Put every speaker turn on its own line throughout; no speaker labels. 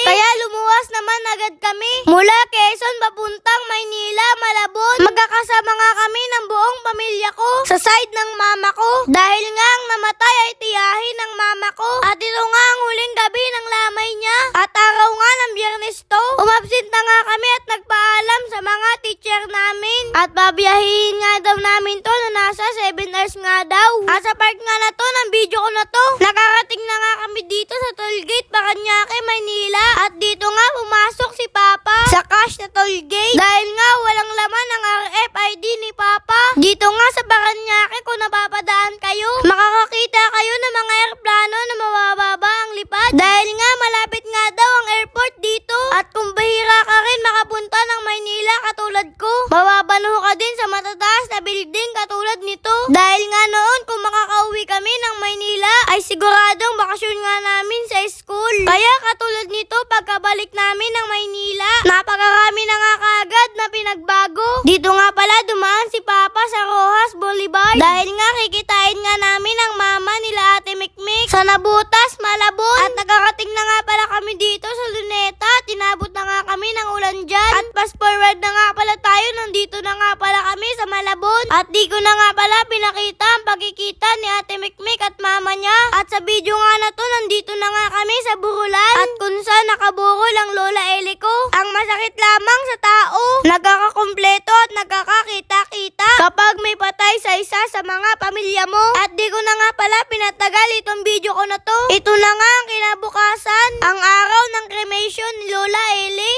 Kaya lumuwas naman agad kami. Mula Quezon papuntang Maynila, Malabon. Magkakasama nga kami ng buong pamilya ko sa side ng mama ko. Dahil nga ang namatay ay tiyahin ng mama ko. At ito nga ang huling gabi ng lamay niya. At araw nga ng Biyernes to. Umabsent na nga kami at nagpaalam sa mga teacher namin. At babiyahin nga daw namin to na nasa 7 hours nga daw. At sa part nga na to ng video ko na to, nakarating na nga kami dito sa tollgate Paranaque, Maynila. At dito nga pumasok si Papa sa cash na tollgate. Dahil nga walang laman ang RFID ni Papa. Dito nga sa Paranaque kung napapadaan kayo, makakakita kayo ng mga airplano na mabababa ang lipad. Dahil nga malapit nga daw ang airport dito. At kung bahira ka rin makapunta ng Maynila katulad ko, mababano ka din sa matataas na building katulad nito. Dahil nga noon kung makakauwi kami ng Maynila ay siguradong bakasyon nga namin sa school. Kaya katulad nito pagkabalik namin ng Maynila, napakarami na nga kaagad na pinagbago. Dito nga pala dumaan si Papa sa Rojas Boulevard. Dahil nga kikitain nga namin ang mama nila Ate Mikmik sa Nabutas, Malabon. At nakarating na nga pala kami dito sa Luneta. Tinabot na nga kami ng ulan dyan. At fast forward na nga pala tayo, nandito na nga pala kami sa Malabon. At di ko na nga pala pinakita ang pagkikita ni Ate Mikmik at mama niya. At sa video nga na to, nandito na nga kami sa Burulan. At kung saan nakaburol ang Lola Eli ko. Ang masakit lamang sa tao, nagkakakumpleto at nagkakakita-kita kapag may patay sa isa sa mga pamilya mo. At di ko na nga pala pinatagal itong video ko na to. Ito na nga ang kinabukasan, ang araw ng cremation ni Lola Eli.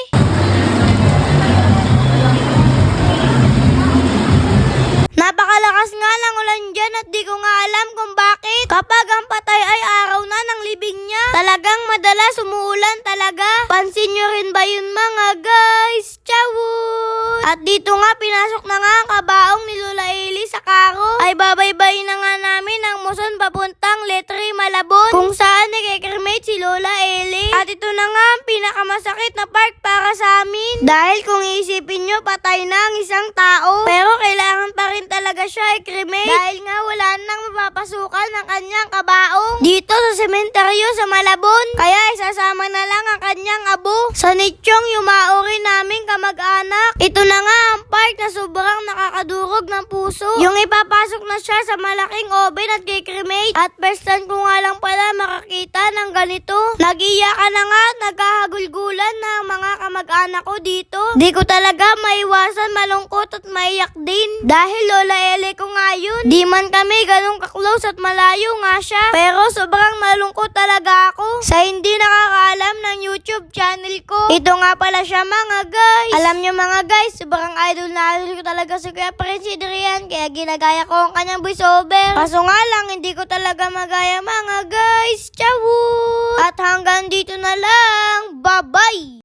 Napakalakas nga ng ulan dyan at di ko nga alam kung bakit. Kapag ang patay ay araw na ng libing niya, talagang madalas umuulan talaga. Pansin nyo rin ba yun mga guys? Chawon! At dito nga pinasok na nga ang kabaong ni Lola Eli sa karo. Ay babaybay na nga namin ang muson papuntang Letri, Malabon, kung saan nag-cremate si Lola Eli. At ito na nga ang pinakamasakit na part para sa amin. Dahil kung iisipin nyo, patay na ang isang tao, pero kailangan pa rin talaga siya i-cremate. Dahil nga wala nang mapapasukan ng kanyang kabaong dito sa sementeryo sa Malabon. Kaya isasama na lang ang kanyang abo sa nichong yumaori naming kamag-anak. Ito na nga ang part na sobrang nakakadurog ng puso. Yung ipapasok na siya sa malaking oven at kikremate. At first time ko nga lang pala makakita ng ganito. Nag-iyakan na nga at nagkahagulgulan na ang mga kamag-anak ko dito. Di ko talaga maiwasan malungkot at maiyak din. Dahil Lola Eli ko nga yun. Di man kami ganun ka-close at malayo nga siya. Pero sobrang malungkot talaga ako sa hindi nakakaalam ng YouTube channel ko. Ito nga pala siya mga guys. Alam nyo mga guys, sobrang idol na idol ko talaga si Kuya Prince Adrian. Kaya ginagaya ko ang kanyang voiceover. Kaso nga lang, hindi ko talaga magaya mga guys. Ciao! At hanggang dito na lang. Bye-bye!